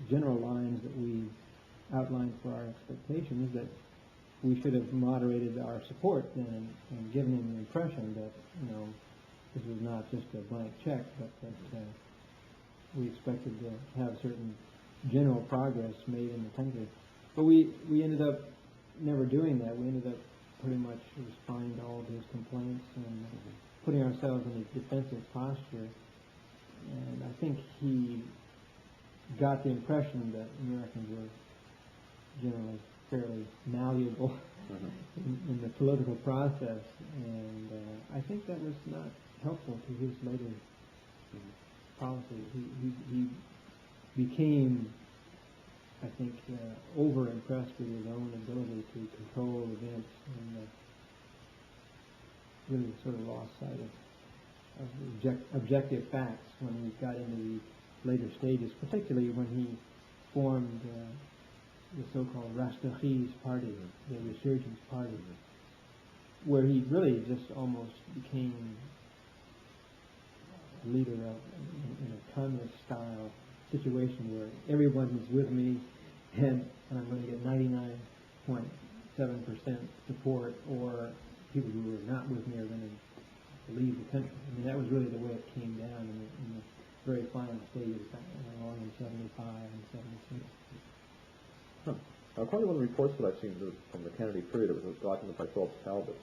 general lines that we outlined for our expectations, that we should have moderated our support then and given him the impression that, this was not just a blank check, but that we expected to have certain general progress made in the country. But we ended up never doing that. We ended up pretty much responding to all of his complaints and putting ourselves in a defensive posture. And I think he got the impression that Americans were generally fairly malleable in the political process, and I think that was not helpful to his later policy. He became, I think, over-impressed with his own ability to control events, and really sort of lost sight of the objective facts when we got into the later stages, particularly when he formed the so-called Rastakhis party, the Resurgence Party, where he really just almost became a leader of in a communist-style situation where everyone is with me, and I'm going to get 99.7% support, or people who are not with me are going to leave the country. I mean, that was really the way it came down in the very final stages, along in 75 and 76. According to one of the reports that I've seen from the Kennedy period, it was a document by Phillips Talbot.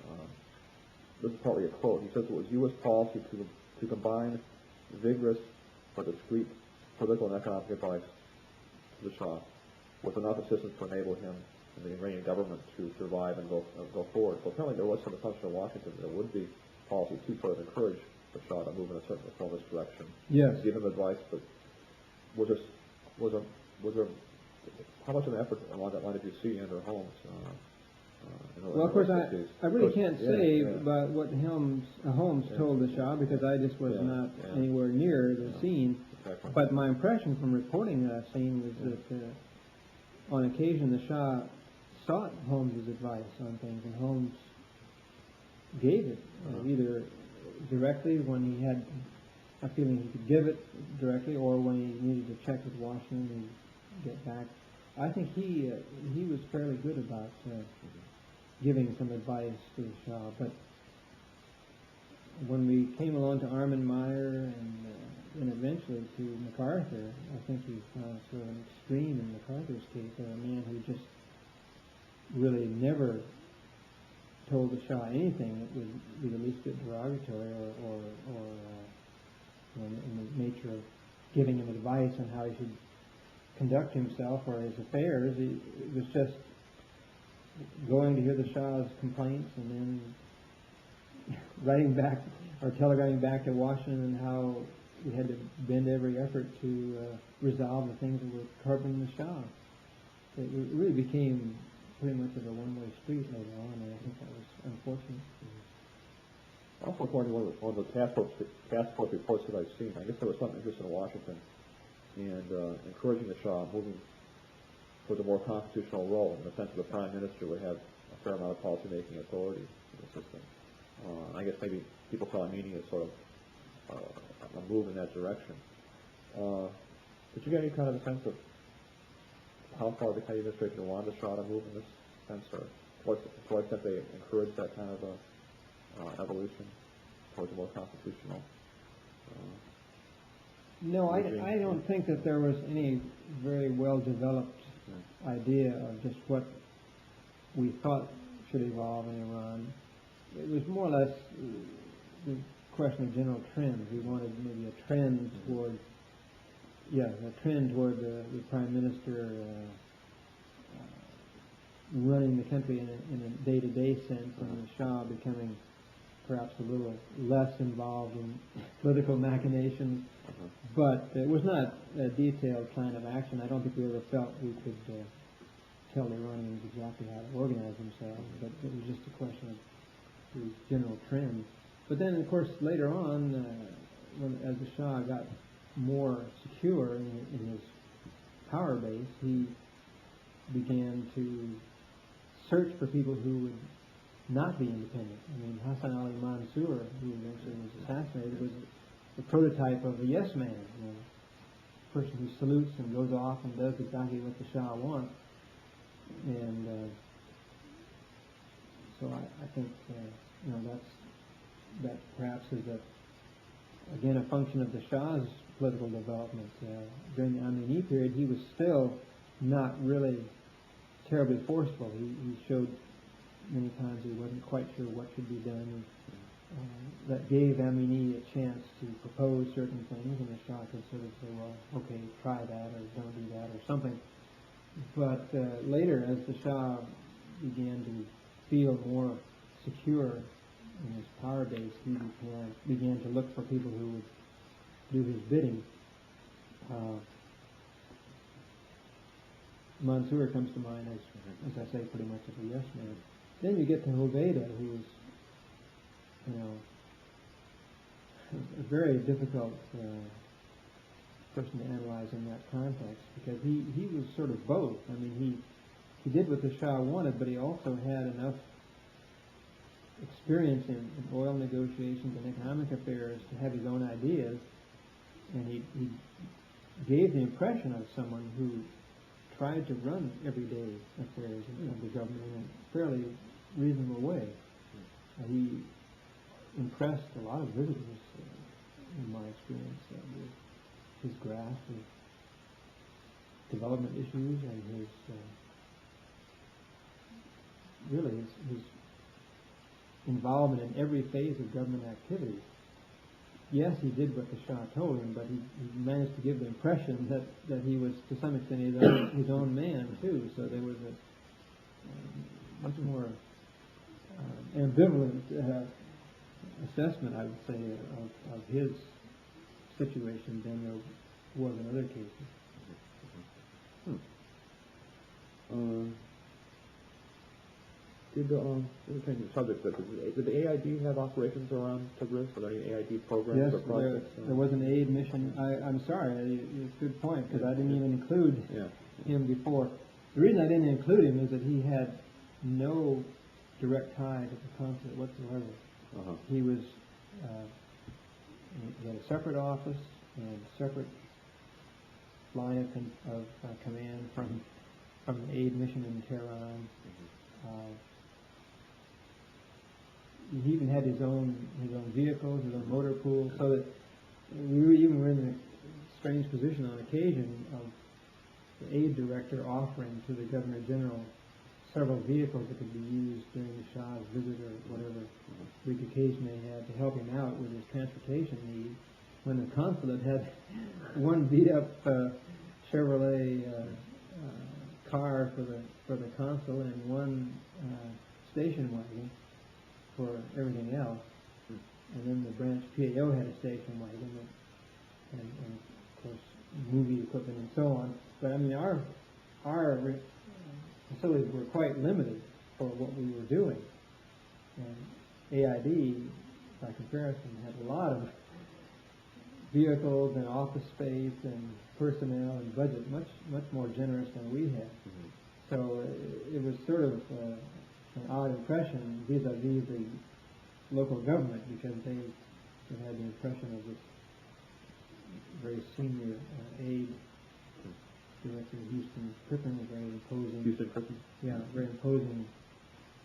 This is partly a quote. He says it was U.S. policy to combine vigorous but discreet political and economic advice to the Shah with enough assistance to enable him and the Iranian government to survive and go forward. So apparently there was some assumption in Washington that there would be policy to sort of encourage the Shah to move in a certain reformist direction. Yes. Give him advice, but was there how much of an effort along that line did you see in Andrew Holmes? Well, of course, I really can't say about what Holmes told the Shah, because I just was not anywhere near the scene. Exactly. But my impression from reporting that scene was that on occasion the Shah sought Holmes's advice on things, and Holmes gave it, either directly when he had a feeling he could give it directly, or when he needed to check with Washington and get back. I think he was fairly good about giving some advice to the Shah. But when we came along to Armin Meyer and eventually to MacArthur, I think he found sort of an extreme in MacArthur's case, a man who just really never told the Shah anything that would be the least bit derogatory or in the nature of giving him advice on how he should conduct himself or his affairs. It was just going to hear the Shah's complaints and then writing back or telegraphing back to Washington how we had to bend every effort to resolve the things that were troubling the Shah. It really became pretty much of a one-way street later on, and I think that was unfortunate. Also, according to one of the task force reports that I've seen, I guess there was some interest in Washington and encouraging the Shah moving towards a more constitutional role, in the sense that the Prime Minister would have a fair amount of policy-making authority in the system. I guess maybe people saw a meaning as sort of a move in that direction. Did you get any kind of a sense of how far the Kennedy administration wanted the Shah to move in this sense, or to what extent they encouraged that kind of evolution towards a more constitutional? No, I don't think that there was any very well-developed idea of just what we thought should evolve in Iran. It was more or less the question of general trends. We wanted maybe a trend toward the Prime Minister running the country in a day-to-day sense, and the Shah becoming perhaps a little less involved in political machinations. But it was not a detailed plan of action. I don't think we ever felt we could tell the Iranians exactly how to organize themselves, but it was just a question of these general trends. But then, of course, later on, as the Shah got more secure in his power base, he began to search for people who would not be independent. I mean, Hassan Ali Mansour, who eventually was assassinated, was the prototype of a yes man. person who salutes and goes off and does exactly what the Shah wants. And so I think that perhaps is again a function of the Shah's political development. During the Amini period, he was still not really terribly forceful. He showed many times he wasn't quite sure what should be done. That gave Amini a chance to propose certain things, and the Shah could sort of say, well, okay, try that, or don't do that, or something. But later, as the Shah began to feel more secure in his power base, he began to look for people who would do his bidding. Mansour comes to mind as I say, pretty much as a yes man. Then you get to Hoveyda, who is, a very difficult person to analyze in that context, because he was sort of both. I mean, he did what the Shah wanted, but he also had enough experience in oil negotiations and economic affairs to have his own ideas, and he gave the impression of someone who tried to run everyday affairs of the government in a fairly reasonable way. He impressed a lot of visitors, in my experience, with his grasp of development issues and his involvement in every phase of government activity. Yes, he did what the Shah told him, but he managed to give the impression that he was, to some extent, his own man, too. So there was a much more ambivalent assessment, I would say, of his situation than there was in other cases. Did the AID have operations around Tebris? Were there any AID programs or projects? Yes, there was an aid mission. I'm sorry, it's a good point, because I didn't even include him before. The reason I didn't include him is that he had no direct tie to the consulate whatsoever. He had a separate office and separate line of command from the aid mission in Tehran. He even had his own vehicles, his own motor pool, so that we were in a strange position on occasion of the aid director offering to the Governor General several vehicles that could be used during the Shah's visit or whatever big occasion they had to help him out with his transportation needs, when the consulate had one beat-up Chevrolet car for the consul and one station wagon for everything else, and then the branch PAO had a station wagon and of course movie equipment and so on. But I mean, our facilities were quite limited for what we were doing, and AID, by comparison, had a lot of vehicles and office space and personnel and budget much more generous than we had. So it was sort of an odd impression vis-a-vis the local government, because they had the impression of this very senior aid director, Houston Crippen, a very imposing. Houston Crippen? Yeah, very imposing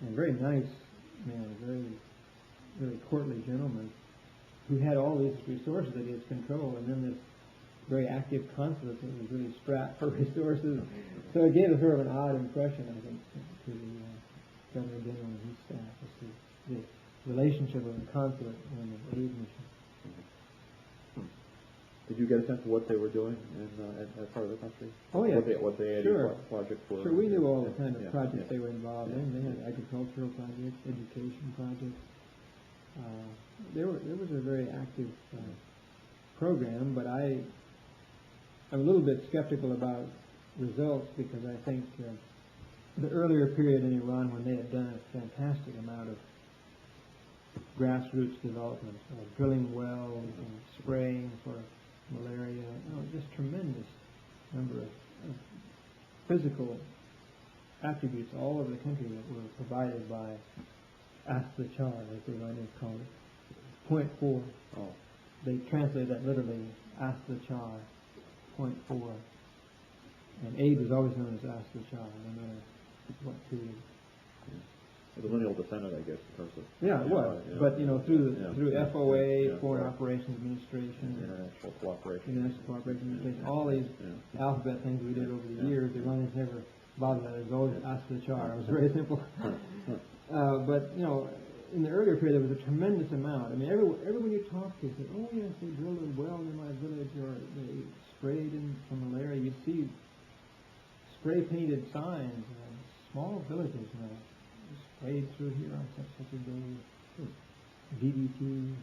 and very nice man, a very, very courtly gentleman who had all these resources at his control, and then this very active consulate that was really strapped for resources. So it gave a sort of an odd impression, I think, to the Governor General and his staff as to the relationship of the consulate and the aid mission. Did you get a sense of what they were doing in that part of the country? Oh, yeah. What the AID projects were? Sure, we knew all the kind of projects they were involved in. They had agricultural projects, education projects. There was a very active program, but I'm a little bit skeptical about results, because I think the earlier period in Iran, when they had done a fantastic amount of grassroots development, drilling wells and spraying for malaria, just tremendous number of physical attributes all over the country that were provided by Ask the Char, as the Iranians call it. Point 4. They translate that literally, Ask the Char. 0.4. And aid was always known as ask the child, no matter what period. It was lineal descendant, I guess, in terms of... Yeah, it was. But, through FOA, Foreign right. Operations Administration, International Cooperation. International Cooperation Administration, all these alphabet things we did over the years, the Iranians never bothered that. It was always ask the char. It was very simple. But, in the earlier period, there was a tremendous amount. I mean, everyone you talked to said, oh, yes, they drilled a well in my village, or they sprayed in some malaria. You'd see spray-painted signs in small villages, sprayed through here on such a day, DDT,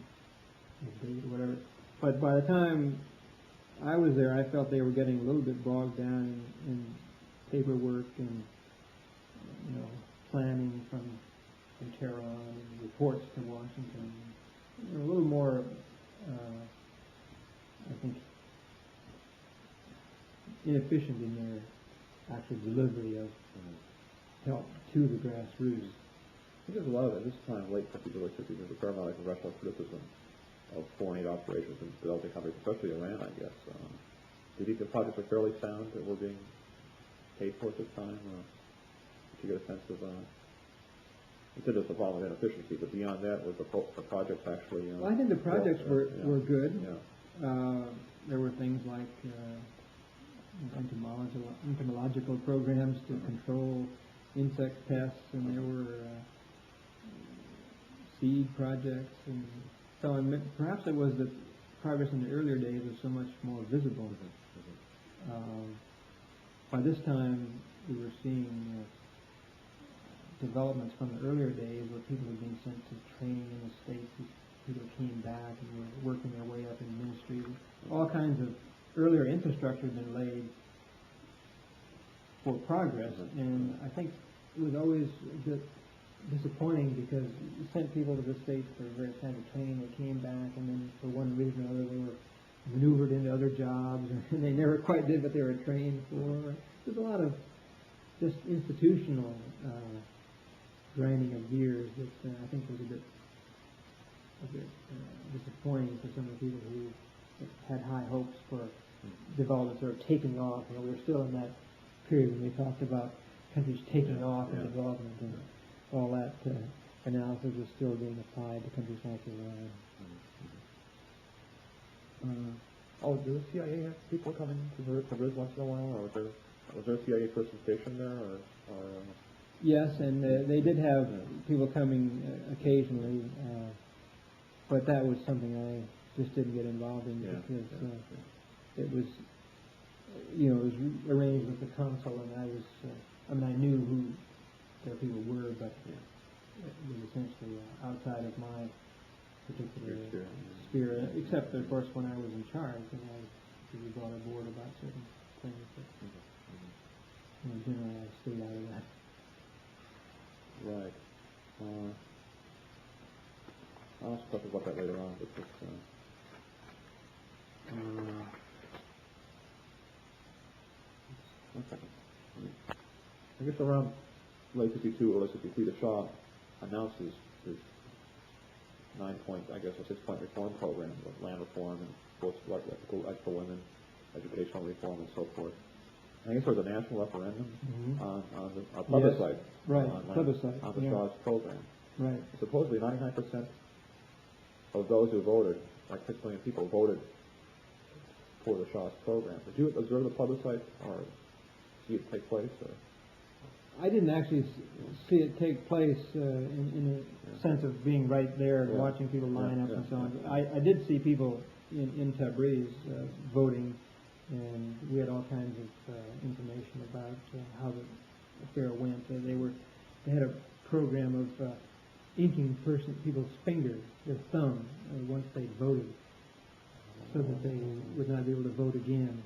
date, or whatever. But by the time I was there, I felt they were getting a little bit bogged down in paperwork and, planning from Tehran and reports to Washington. A little more, I think, inefficient in their actual delivery of help to the grassroots. I think there's a lot of, at this time, late 50s, early 60s, there's a fair amount of congressional criticism of foreign aid operations in developing countries, especially Iran, I guess. Do you think the projects are fairly sound that were being paid for at this time? Did you get a sense of, you said there's a problem of inefficiency, but beyond that, was the projects actually... well, I think the projects were good. Yeah. There were things like entomological programs to control insect pests, and there were seed projects, and so perhaps it was that progress in the earlier days was so much more visible. By this time, we were seeing developments from the earlier days where people had been sent to training in the States. People came back and were working their way up in ministry. All kinds of earlier infrastructure had been laid for progress, and I think it was always a bit disappointing because you sent people to the States for various kinds of training. They came back, and then for one reason or another, they were maneuvered into other jobs, and they never quite did what they were trained for. There's a lot of just institutional grinding of gears that I think was a bit disappointing for some of the people who had high hopes for development sort of taking off. We were still in that period when we talked about countries taking off in development, and all that analysis is still being applied to countries like Iran. Do the CIA have people coming to Tebris once in a while, or was there a CIA person stationed there, or Yes, and they did have people coming occasionally, but that was something I just didn't get involved in because it was, it was arranged with the consul, and I was, I knew who their people were, but it was essentially outside of my particular sphere, except, of course, when I was in charge, and I was brought aboard about certain things, but generally I stayed out of that. Right. I'll ask questions about that later on, but just, one second. I guess around late 52 or late 53, the Shah announces his 6-point reform program of land reform and sports rights for women, educational reform, and so forth. I guess there was a national referendum on the plebiscite. Right, plebiscite. On the Shah's program. Right. Supposedly 99% of those who voted, like 6 million people, voted for the Shah's program. Did you observe the plebiscite or see it take place? Or? I didn't actually see it take place in a sense of being right there and watching people line up and so on. I did see people in Tebris voting, and we had all kinds of information about how the affair went. They had a program of inking people's fingers, their thumb, once they voted, so that they would not be able to vote again.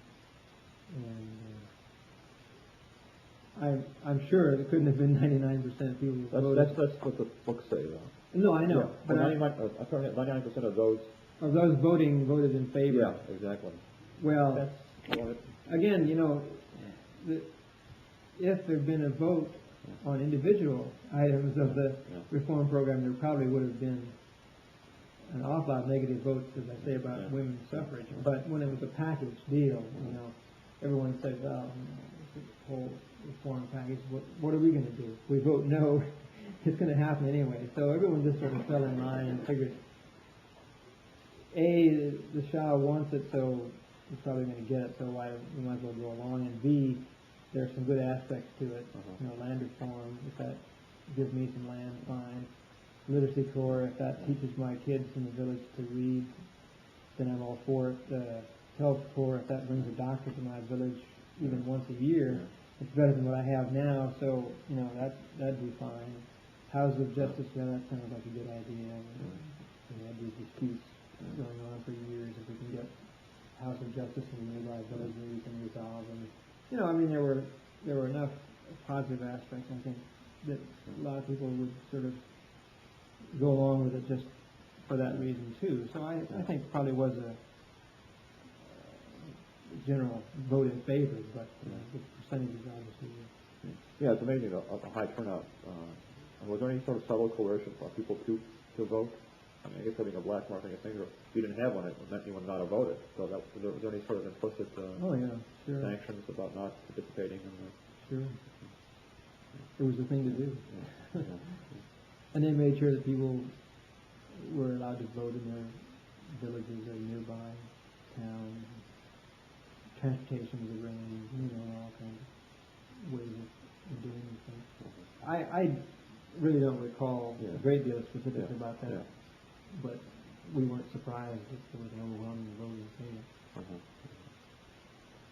And I'm sure it couldn't have been 99% of people who voted. That's what the books say, though. No, I know. But 99% of those voting voted in favor. Yeah, exactly. Well, again, if there had been a vote on individual items of the reform program, there probably would have been an awful lot of negative votes, as I say, about women's suffrage. But when it was a package deal, everyone said, well, this whole reform package, what are we going to do? If we vote no, it's going to happen anyway. So everyone just sort of fell in line and figured, A, the Shah wants it, so he's probably going to get it, so we might as well go along. And B, there's some good aspects to it. Land reform, if that gives me some land, fine. Literacy corps, if that teaches my kids in the village to read, then I'm all for it. Health corps, if that brings a doctor to my village even once a year, it's better than what I have now, so, that'd be fine. Houses of justice, that sounds like a good idea. We had these disputes going on for years. If we can get house of justice in a nearby village, maybe we can resolve them. There were enough positive aspects, I think, that a lot of people would sort of go along with it just for that reason too. So I think probably was a general vote in favor, but the percentages obviously were. Yeah, it's amazing a high turnout. Was there any sort of subtle coercion for people to vote? I mean, I guess having a black mark on your finger, if you didn't have one, it meant you would not have voted. So was there any sort of implicit sanctions about not participating in the... Sure. It was the thing to do. And they made sure that people were allowed to vote in their villages or nearby towns. Transportation was arranged, all kinds of ways of doing these things. I really don't recall a great deal of specifics about that, but we weren't surprised that there was an overwhelming vote in favor.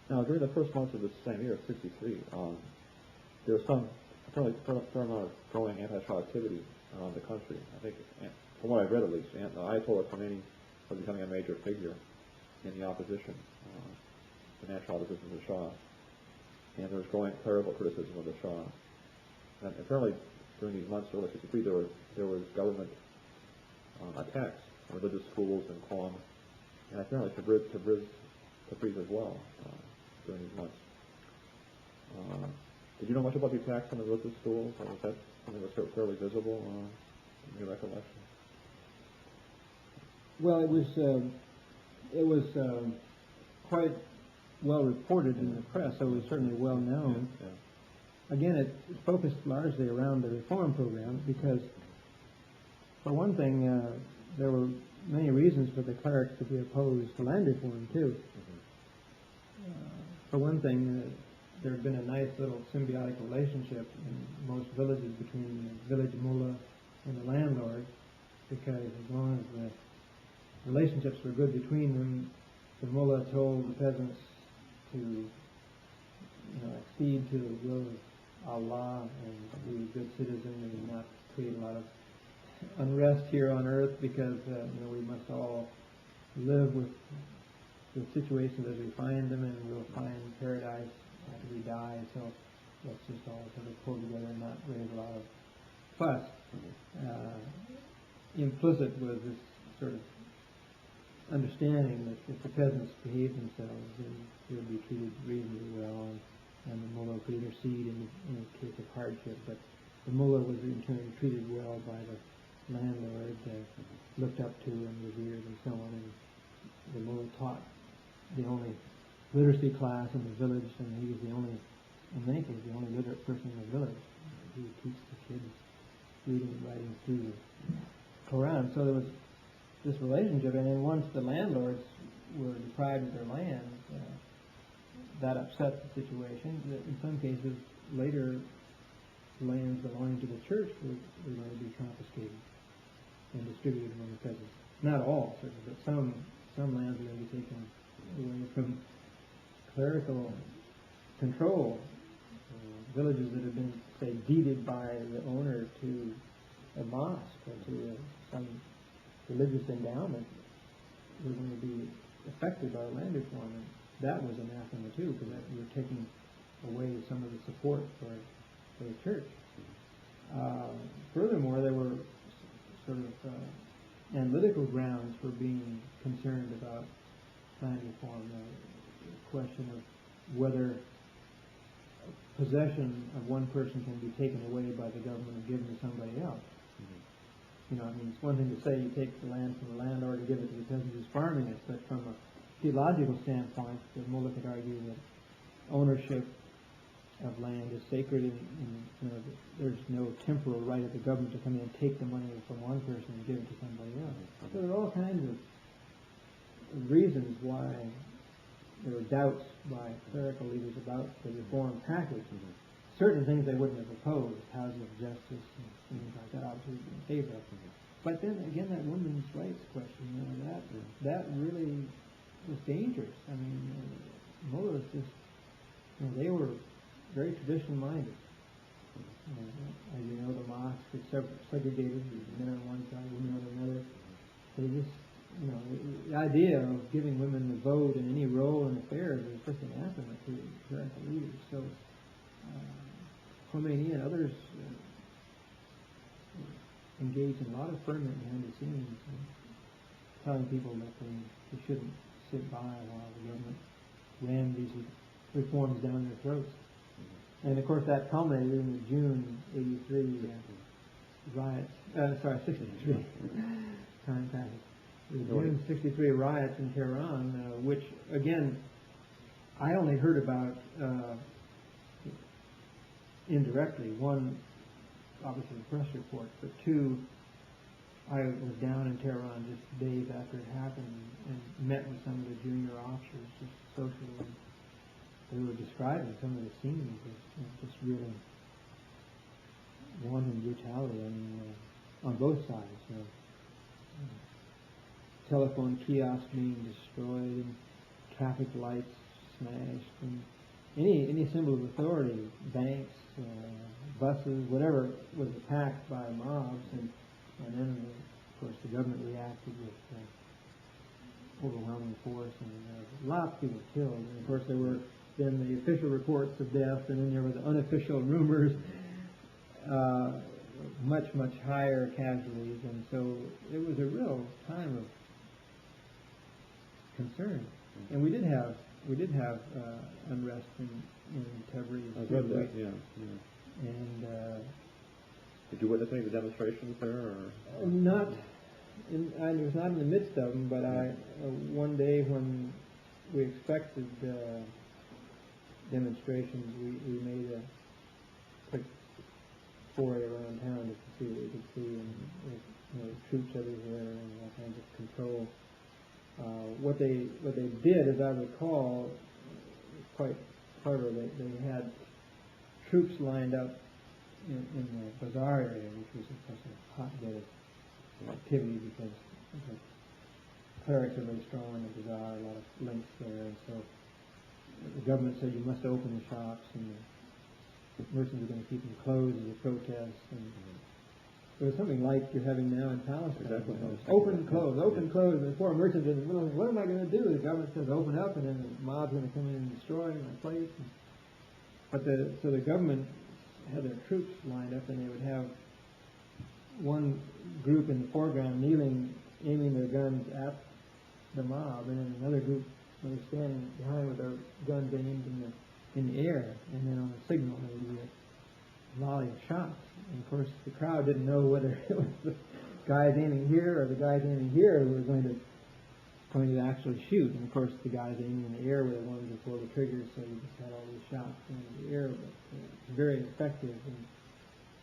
Now, during the first months of this same year, 1963, there was some fair amount of growing anti-Shah activity around the country. I think, from what I've read at least, Ayatollah Khomeini was becoming a major figure in the opposition, the national opposition to the Shah. And there was growing clerical criticism of the Shah. And apparently, during these months, early 1963, there was government attacks on religious schools in Qom, and apparently Tebris as well during these months. Did you know much about the attacks on the religious schools? Or was that something that was fairly visible in your recollection? Well, it was quite well reported in the press, so it was certainly well known. Again, it focused largely around the reform program because, for one thing, there were many reasons for the clerics to be opposed to land reform, too. For one thing, there had been a nice little symbiotic relationship in most villages between the village mullah and the landlord, because as long as the relationships were good between them, the mullah told the peasants to accede to the will of Allah and be a good citizen and not create a lot of unrest here on earth, because we must all live with the situations as we find them, and we'll find paradise after we die. So let's just all sort of pull together and not raise a lot of fuss. Implicit was this sort of understanding that if the peasants behaved themselves, then they would be treated reasonably well, and the mullah could intercede in the case of hardship. But the mullah was in turn treated well by the landlord, looked up to and revered and so on. And the mullah taught the only literacy class in the village, and he was in many cases, the only literate person in the village. He would teach the kids reading and writing through the Quran. So there was this relationship, and then once the landlords were deprived of their land, that upset the situation. In some cases, later lands belonging to the church were going to be confiscated and distributed among the peasants. Not all, certainly, but some lands were going to be taken away from clerical control. Villages that had been, say, deeded by the owner to a mosque or to some religious endowment were going to be affected by land reform. And that was anathema too, because you were taking away some of the support for the church. Furthermore, there were sort of analytical grounds for being concerned about land reform. The question of whether possession of one person can be taken away by the government and given to somebody else. You know, I mean, it's one thing to say you take the land from the landlord and give it to the peasant who's farming it, but from a theological standpoint, the Mullah could argue that ownership of land is sacred, and you know, there's no temporal right of the government to come in and take the money from one person and give it to somebody else. So there are all kinds of reasons why there were doubts by clerical leaders about the reform package. Certain things they wouldn't have opposed, housing of justice and things like that, obviously in favor of. But then again, that women's rights question, you know, that really was dangerous. I mean, mullahs just, you know, they were very traditional minded. As you know, the mosque is segregated, men on one side, women on another. They just, you know, the idea of giving women the vote in any role in affairs is just anathema to clerical leaders. So Khomeini and others engaged in a lot of ferment behind the scenes, telling people that they shouldn't sit by while the government rammed these reforms down their throats. And of course that culminated in the June 83 riots, 63, time passes. The June 63 riots in Tehran, which again, I only heard about indirectly. One, obviously the press reports, but two, I was down in Tehran just days after it happened and met with some of the junior officers just socially. They were describing some of the scenes as just really wanton brutality. I mean, on both sides. Telephone kiosks being destroyed, and traffic lights smashed, and any symbol of authority, banks, buses, whatever, was attacked by mobs, and then of course the government reacted with overwhelming force, and lots of people killed. And of course there were then the official reports of death, and then there were the unofficial rumors, much higher casualties, and so it was a real time of concern. And we did have unrest in Tebris. I read that, yeah. And did you witness any of the demonstrations there? Or? Not. I was not in the midst of them, but one day when we expected demonstrations, we made a quick foray around town to see what we could see, and troops everywhere and all kinds of control. What they did, as I recall, quite clever. They had troops lined up in the bazaar area, which was of course a hotbed of activity because the clerics are very strong in the bazaar, a lot of links there, and so the government said you must open the shops, and the merchants are going to keep them closed as a protest. And it was something like you're having now in Palestine. Exactly. Open, close, open, close. And the poor merchants are in the middle. What am I going to do? The government says open up, and then the mob's going to come in and destroy my place. So the government had their troops lined up, and they would have one group in the foreground kneeling, aiming their guns at the mob, and then another group was standing behind with their guns aimed in the air, and then on a signal there would be a volley of shots. And of course the crowd didn't know whether it was the guys aiming here or the guys aiming here who were going to actually shoot. And of course the guys aiming in the air were the ones who pulled the triggers, so you just had all these shots in the air. But very effective in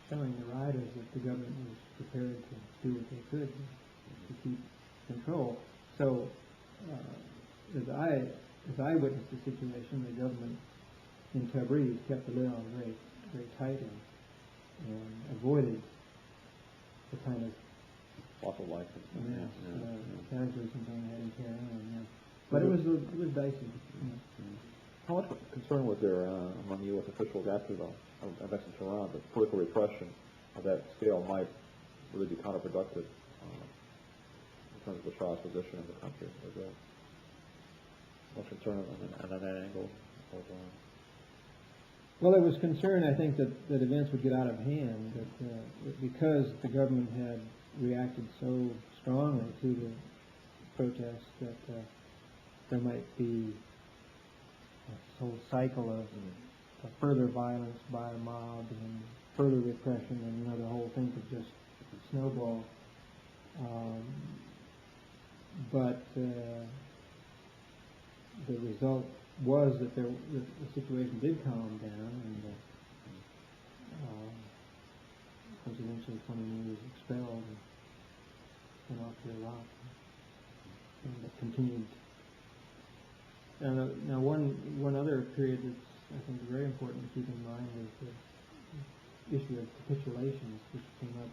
showing the riders that the government was prepared to do what they could to keep control. So as I witnessed the situation, the government in Tebris kept the lid on very, very tightly and avoided the kind of loss of life casualties and things had in Tehran. But it was dicey. How much concern was there among U.S. officials after the events in Tehran that political repression of that scale might really be counterproductive in terms of the Shah's position in the country? Was there much concern on that angle? Well, there was concern, I think, that events would get out of hand, that because the government had reacted so strongly to the protests, that there might be a whole cycle of further violence by a mob and further repression, and the whole thing could just snowball. But the result was that the situation did calm down, and was eventually Khomeini was expelled and went off to Iraq, and it continued. Now one other period that's I think very important to keep in mind is the issue of capitulations, which came up.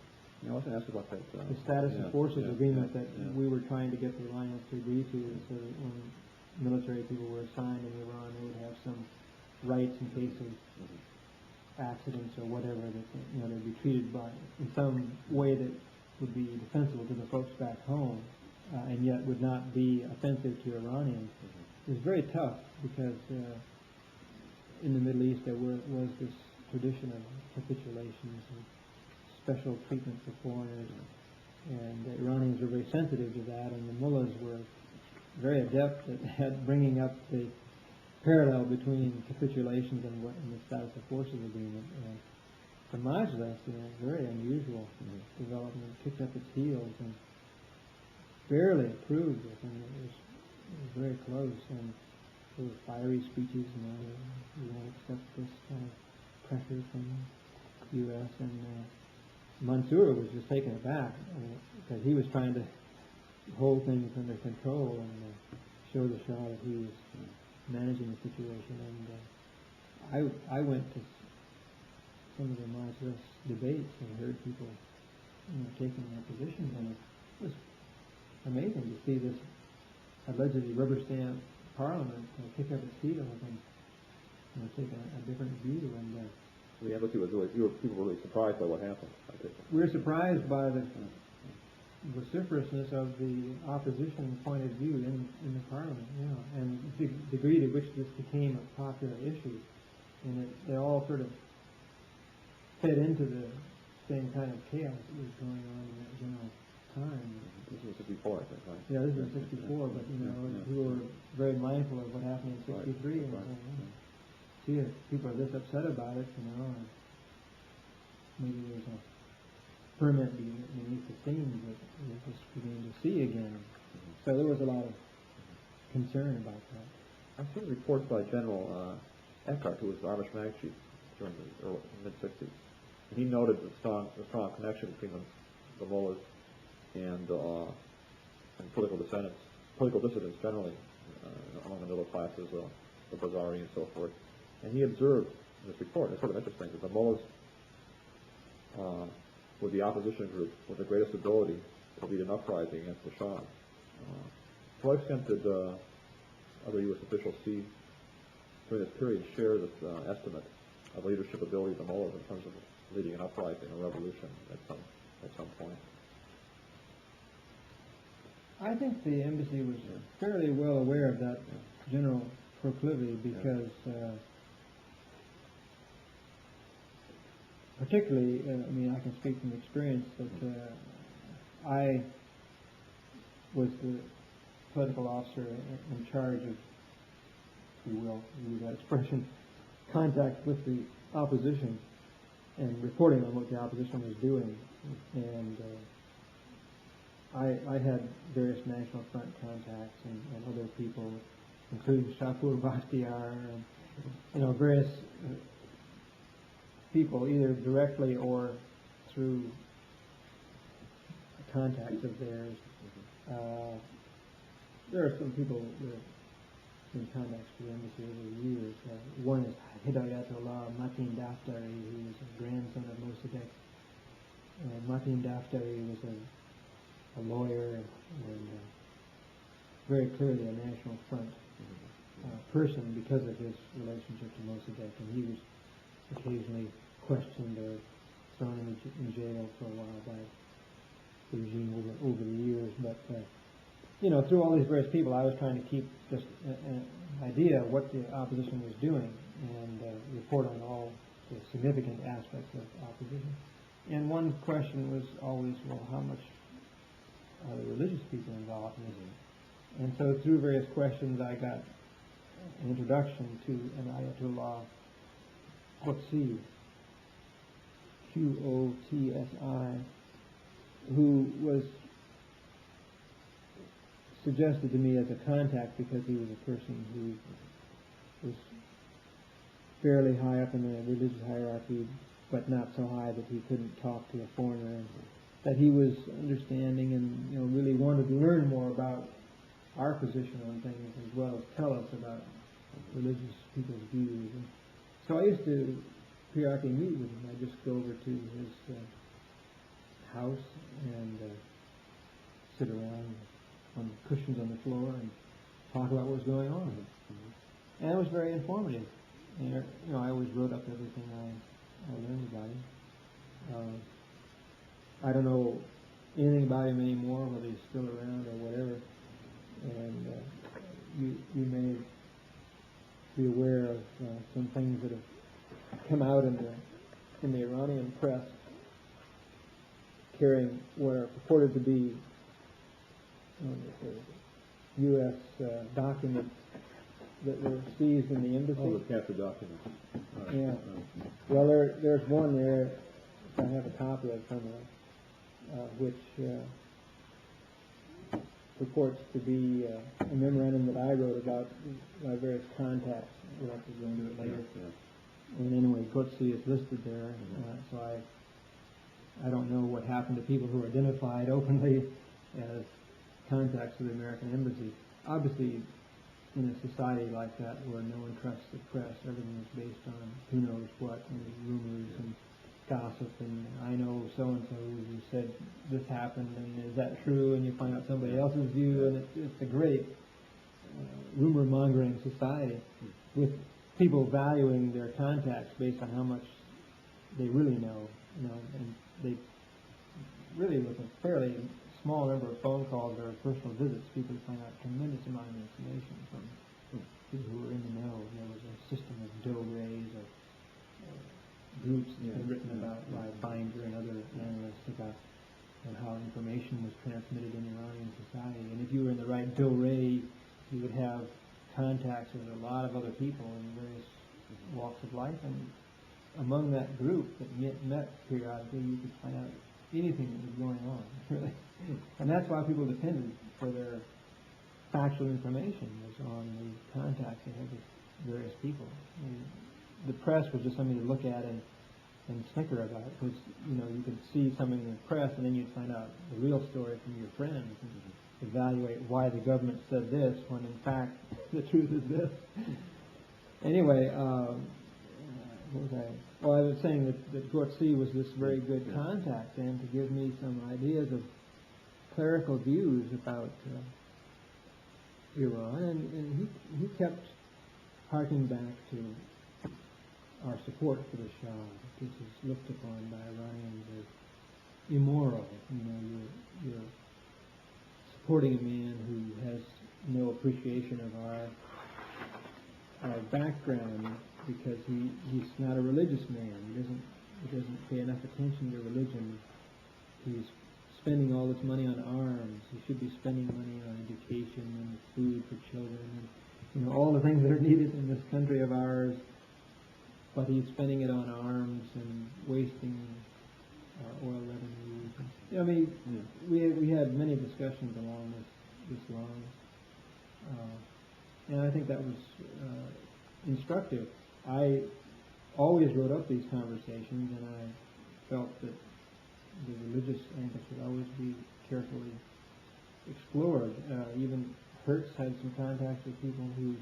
I was going to ask about that. The status of forces agreement that we were trying to get the alliance to agree to, so that when military people were assigned in Iran, they would have some rights in case of accidents or whatever, that they'd be treated by in some way that would be defensible to the folks back home, and yet would not be offensive to Iranians. It was very tough because in the Middle East there was this tradition of capitulations and special treatment for foreigners, and the Iranians were very sensitive to that, and the mullahs were very adept at bringing up the parallel between capitulations and the status of forces agreement. The Majlis, very unusual development, kicked up its heels and barely approved it, and it was very close, and there were fiery speeches, we won't accept this kind of pressure from the U.S., and Mansour was just taken aback because he was trying to hold things under control and show the Shah that he was managing the situation. And I went to some of the Majlis debates and heard people taking their positions, and it was amazing to see this allegedly rubber stamp parliament kick up its heels and take a different view. And the embassy was people were really surprised by what happened. We were surprised by the vociferousness of the opposition point of view in the parliament, and the degree to which this became a popular issue, and they all sort of fed into the same kind of chaos that was going on in that general time. This was 64, I think, right? Yeah, this was 64, but people were very mindful of what happened in 63, and see if people are this upset about it, and maybe there's a ferment beneath the scenes that we're just beginning to see again. So there was a lot of concern about that. I've seen reports by General Eckhart, who was the Army Mag Chief during the mid-60s. He noted the strong connection between the mullahs and political dissidents generally among the middle classes, the Bazari and so forth. And he observed in this report, it's sort of interesting, that the mullahs were the opposition group with the greatest ability to lead an uprising against the Shah. To what extent did other U.S. officials see during this period share this estimate of leadership ability of the mullahs in terms of leading an uprising, a revolution at some point? I think the embassy was fairly well aware of that general proclivity because particularly, I can speak from experience that I was the political officer in charge of, if you will use that expression, contact with the opposition and reporting on what the opposition was doing. And I had various National Front contacts and other people, including Shapur Bakhtiar and various people, either directly or through contacts of theirs. There are some people in contacts with the embassy over the years. One is Hidayatullah Mateen Daftari, who was a grandson of Mossadegh. Mateen Daftari was a lawyer and very clearly a National Front person because of his relationship to Mossadegh, and he was occasionally questioned or thrown in jail for a while by the regime over the years. But through all these various people, I was trying to keep just an idea of what the opposition was doing and report on all the significant aspects of opposition. And one question was always, well, how much are the religious people involved in this? And so through various questions, I got an introduction to an Ayatollah Qotsi, Qotsi, who was suggested to me as a contact because he was a person who was fairly high up in the religious hierarchy, but not so high that he couldn't talk to a foreigner, and that he was understanding and really wanted to learn more about our position on things as well as tell us about religious people's views. And so I used to periodically meet with him. I'd just go over to his house and sit around on cushions on the floor and talk about what was going on. And it was very informative. And, I always wrote up everything I learned about him. I don't know anything about him anymore, whether he's still around or whatever. And you may be aware of some things that have come out in the Iranian press carrying what are purported to be U.S. documents that were seized in the embassy. Oh, the captured documents. Yeah. Well, there's one there, I have a copy of somewhere, which purports to be a memorandum that I wrote about my various contacts. We'll have to go into it later. Yeah. And anyway, Kutsi is listed there, so I don't know what happened to people who are identified openly as contacts with the American embassy. Obviously, in a society like that where no one trusts the press, everything is based on who knows what, and rumors and gossip, and I know so-and-so who said this happened, and is that true? And you find out somebody else's view, and it's a great rumor-mongering society with people valuing their contacts based on how much they really know, and they really, with a fairly small number of phone calls or personal visits, people find out a tremendous amount of information from people who are in the know. There was a system of do-rays or groups that have been written about by Binder and other analysts about how information was transmitted in Iranian society. And if you were in the right do-ray, you would have contacts with a lot of other people in various walks of life. And among that group that met periodically, you could find out anything that was going on, really. And that's why people depended for their factual information was on the contacts they had with various people. And the press was just something to look at and snicker about, because you could see something in the press and then you'd find out the real story from your friends and evaluate why the government said this when in fact the truth is this. Anyway, what was I? Well, I was saying that Gortzi was this very good contact and to give me some ideas of clerical views about Iran, and he kept harking back to our support for the Shah, which is looked upon by Iranians as immoral. You're supporting a man who has no appreciation of our background because he's not a religious man. He doesn't pay enough attention to religion. He's spending all this money on arms. He should be spending money on education and food for children and all the things that are needed in this country of ours. But he's spending it on arms and wasting our oil revenues. We had many discussions along this line, and I think that was instructive. I always wrote up these conversations, and I felt that the religious angle should always be carefully explored. Even Hertz had some contacts with people who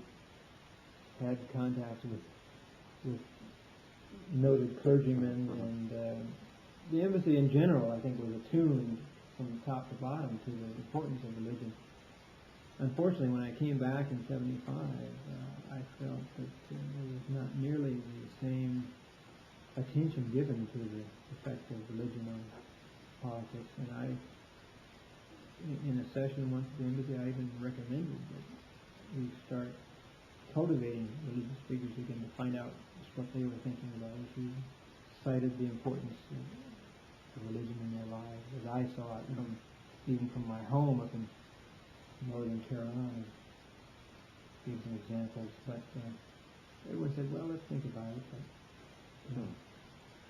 had contacts with noted clergymen, and the embassy in general, I think, was attuned from top to bottom to the importance of religion. Unfortunately, when I came back in '75, I felt that there was not nearly the same attention given to the effect of religion on politics. And I, in a session once at the embassy, I even recommended that we start cultivating religious figures again to find out just what they were thinking about issues, cited the importance of religion in their lives, as I saw it, even from my home up in northern Tehran. Gave some examples, but everyone said, well, let's think about it.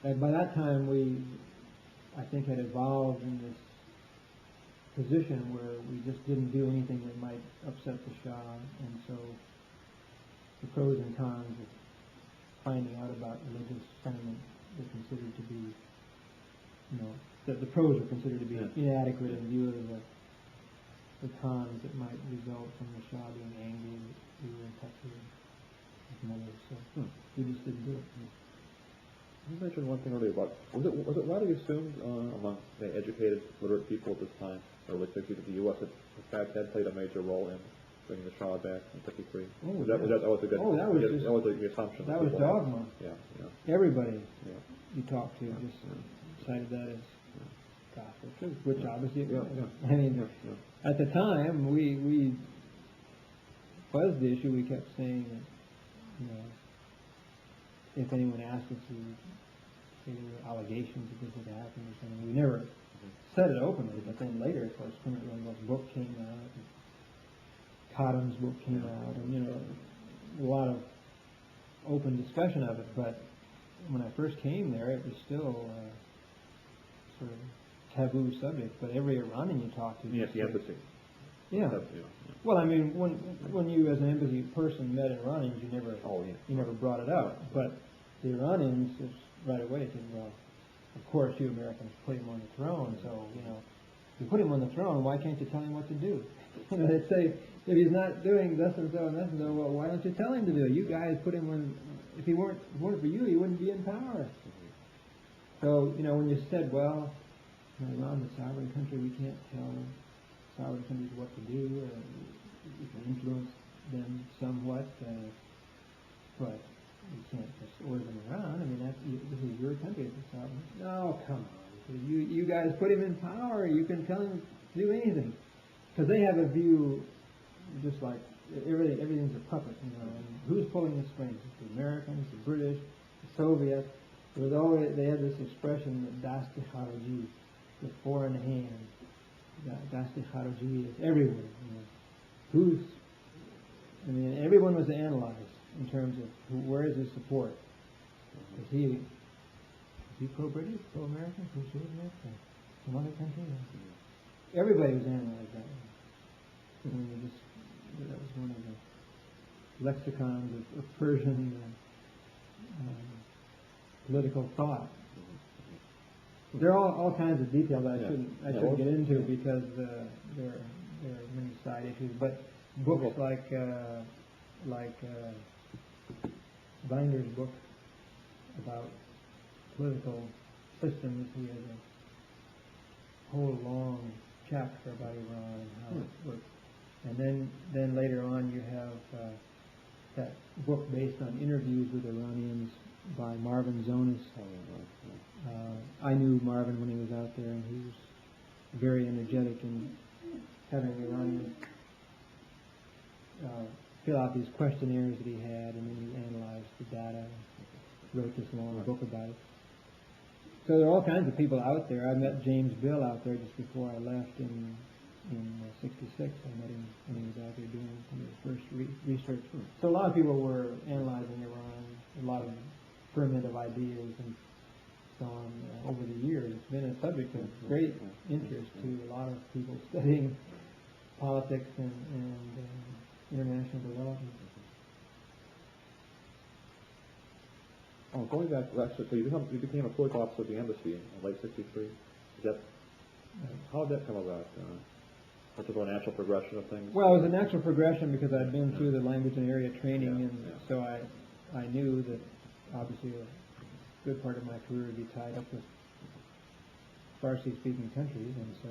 But, by that time, we, I think, had evolved in this position where we just didn't do anything that might upset the Shah, and so the pros and cons of finding out about religious sentiment were considered to be, the pros are considered to be inadequate in view of the cons that might result from the Shah being angry that we were in touch with others. So we just didn't do it. You mentioned one thing earlier about, was it widely assumed among the educated, literate people at this time, early 60s, that the U.S. had, in fact, had played a major role in bringing the Shah back in 53? Oh, that was a good, that was the assumption. That was dogma. Yeah. Everybody you talked to just cited that as gospel truth, which obviously it was. I mean, at the time, we was the issue. We kept saying that, if anyone asked us, we say there were allegations that this had happened or something. We never said it openly, but then later, of course, Clement Rundle's book came out, and Cotham's book came out, and a lot of open discussion of it. But when I first came there, it was still sort of taboo subject. But every Iranian you talked to, yes, the embassy. Yeah. Well, I mean, when you as an embassy person met Iranians, you never brought it up. But the Iranians just right away said, well, of course you Americans put him on the throne, so if you put him on the throne, why can't you tell him what to do? They'd say, if he's not doing this and so and this and so, well, why don't you tell him to do it? You guys put him on. If it weren't for you, he wouldn't be in power. So when you said, well, Iran's a sovereign country, we can't tell sovereign countries what to do. You can influence them somewhat, but you can't just order them around. I mean, this is your country. It's a sovereign. No, come on. You guys put him in power. You can tell him to do anything. Because they have a view, just like everything's a puppet, and who's pulling the strings? It's the Americans, the British, the Soviets. They had this expression that Dasti Khariji, the foreign hand. Dasti Khariji is everywhere. Everyone was analyzed in terms of where is his support. Is he pro-British, pro-American, pro-Soviet, some other country? Everybody was analyzed that way. That was one of the lexicons of Persian political thought. There are all kinds of details I shouldn't get into because there are many side issues. But books like Binder's book about political systems, he has a whole long chapter about Iran and how it works. And then later on you have that book based on interviews with Iranians by Marvin Zonis. I knew Marvin when he was out there, and he was very energetic in having Iranians fill out these questionnaires that he had, and then he analyzed the data, wrote this long book about it. So there are all kinds of people out there. I met James Bill out there just before I left in '66. I met him when he was out there doing some of his first research. So a lot of people were analyzing Iran, a lot of ferment of ideas and so on over the years. It's been a subject of great interest to a lot of people studying politics and international development. Going back to that, so you became a political officer of the embassy in late '63. How did that come about? Was it a natural progression of things? Well, it was a natural progression because I'd been through the language and area training, and so I knew that obviously a good part of my career would be tied up with Farsi-speaking countries, and so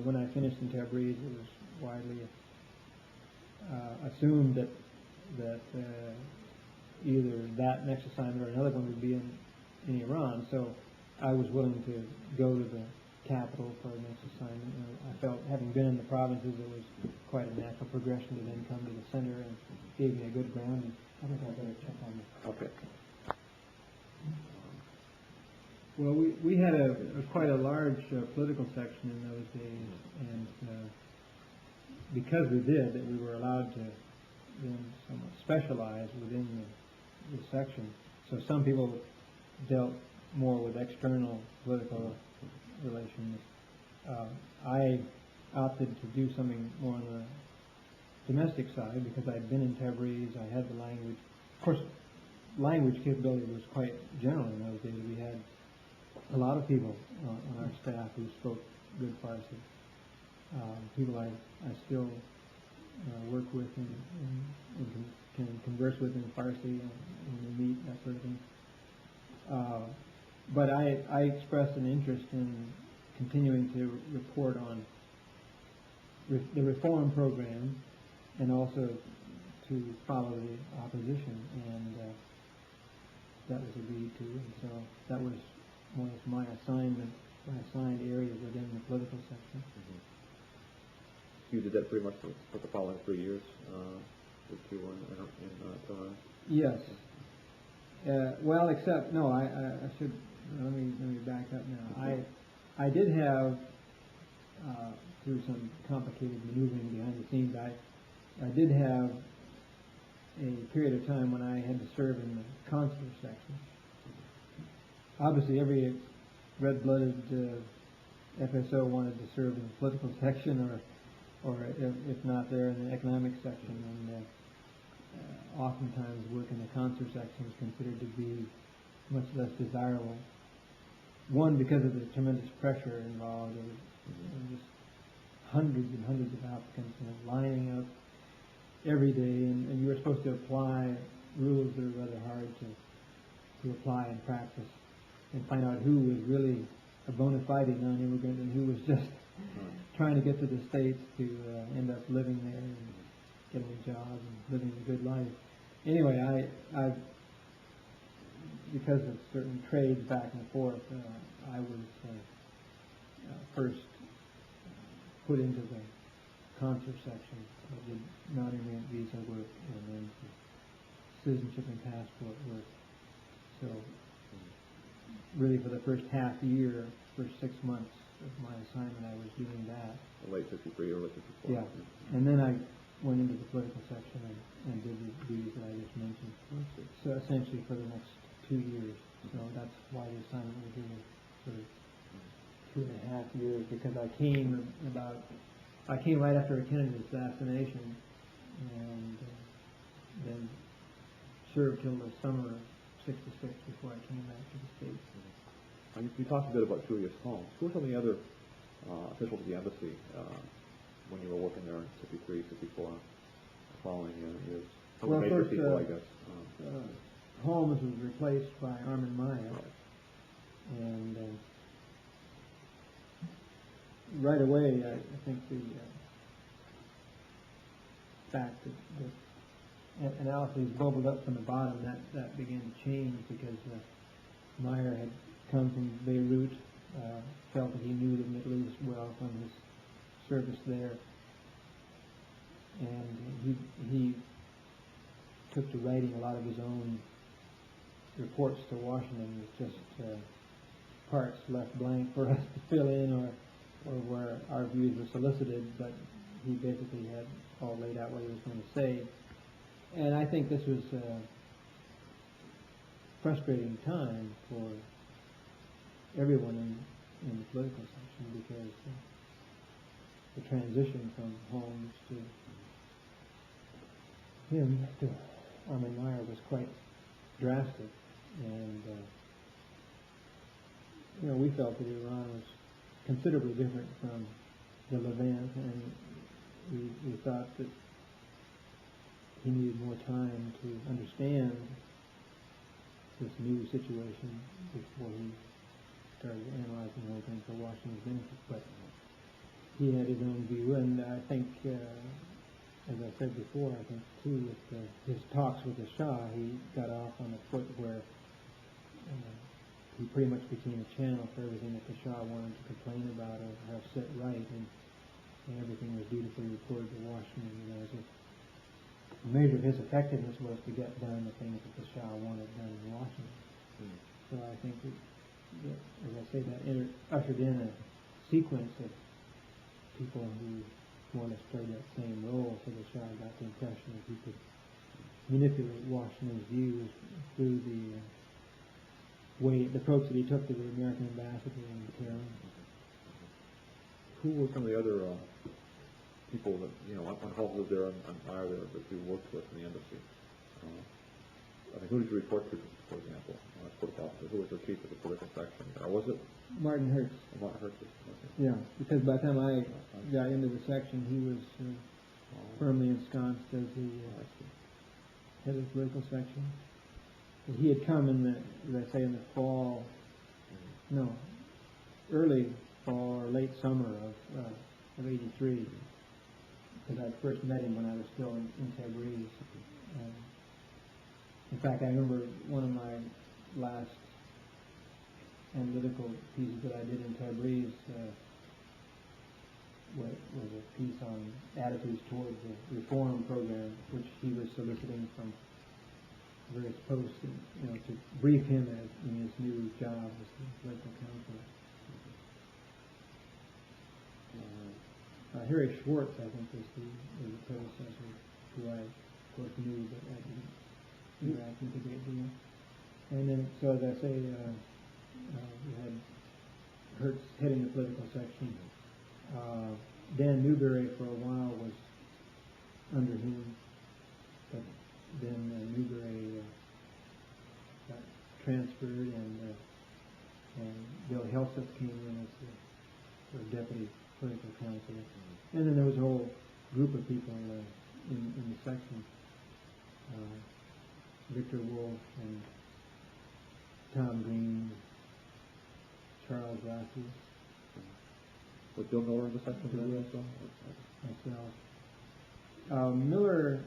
when I finished in Tebreez, it was widely assumed that either that next assignment or another one would be in Iran. So I was willing to go to the capital for the next assignment. I felt, having been in the provinces, it was quite a natural progression to then come to the center, and gave me a good grounding. I think I better check on this. Okay. Well, we had quite a large political section in those days, and because we did, that we were allowed to then somewhat specialize within the section. So some people dealt more with external political relations. I opted to do something more on the domestic side because I'd been in Tebreez. I had the language. Of course, language capability was quite general in those days. We had a lot of people on our staff who spoke good Farsi. People I still work with and can converse with in Farsi when we meet, that sort of thing. But I expressed an interest in continuing to report on the reform program and also to follow the opposition, and that was agreed to. And so that was my assignment, my assigned area within the political section. Mm-hmm. You did that pretty much for the following 3 years that you were in Tehran? Yes. Well, except no, I should let me back up now. I did have through some complicated maneuvering behind the scenes, I did have a period of time when I had to serve in the consular section. Obviously, every red-blooded FSO wanted to serve in the political section, or if not there, in the economic section. And oftentimes, work in the consular section is considered to be much less desirable. One, because of the tremendous pressure involved. There were just hundreds and hundreds of applicants lining up every day, and you were supposed to apply rules that are rather hard to apply in practice and find out who was really a bona fide non-immigrant and who was just trying to get to the States to end up living there and getting a job and living a good life. Anyway, I because of certain trades back and forth, I was first put into the consular section of the non-immigrant visa work, and then citizenship and passport work. So really for the first half year, first 6 months of my assignment, I was doing that. Late 53 or late 54. Yeah. And then I went into the political section and did the duties that I just mentioned. So essentially for the next 2 years. So that's why the assignment was really sort of 2.5 years, because I came right after a Kennedy assassination, and then served till the summer of '66 before I came back to the States. You talked a bit about Julius Holmes. Who were some of the other officials of the embassy when you were working there in 53, 54, following years? Some Well, major first, people, I guess. Holmes was replaced by Armin Maya, and right away, I think the fact that analyses bubbled up from the bottom, that began to change, because Meyer had come from Beirut, felt that he knew the Middle East well from his service there, and he took to writing a lot of his own reports to Washington with just parts left blank for us to fill in, or where our views were solicited, but he basically had all laid out what he was going to say. And I think this was a frustrating time for everyone in the political section, because the transition from Holmes to him to Armin Meier was quite drastic, and we felt that Iran was considerably different from the Levant, and we thought that he needed more time to understand this new situation before he started analyzing the whole thing for Washington's benefit. But he had his own view, and I think, as I said before, I think too, with his talks with the Shah, he got off on a foot where he pretty much became a channel for everything that the Shah wanted to complain about or have set right, and everything was dutifully reported to Washington. As a measure of his effectiveness was to get done the things that the Shah wanted done in Washington. So I think that, as I say, that ushered in a sequence of people who more or less played that same role. So the Shah got the impression that he could manipulate Washington's views through the approach that he took to the American ambassador in Tehran. Who were some of the other people that, on home lived there and are there that you worked with in the embassy? I mean, who did you report to, for example? Who was the chief of the political section? Was it? Martin Hertz. Martin Hertz. Okay. Yeah, because by the time I got into the section, he was firmly ensconced as the head of the political section. He had come in the fall, early fall or late summer of '83, because I first met him when I was still in Tebreez. In fact, I remember one of my last analytical pieces that I did in Tebreez was a piece on attitudes towards the reform program, which he was soliciting from various posts, to brief him in his new job as the political counselor. Harry Schwartz, I think, was the predecessor, who I, of course, knew, but I didn't interact with a great deal. And then, so as I say, we had Hertz heading the political section. Dan Newberry for a while was under him, but then Newberry got transferred, and Bill Helseth came in as the deputy political counselor. And then there was a whole group of people in the section. Victor Wolf and Tom Green, Charles Lassie. Was Bill Miller in the section? Myself. Miller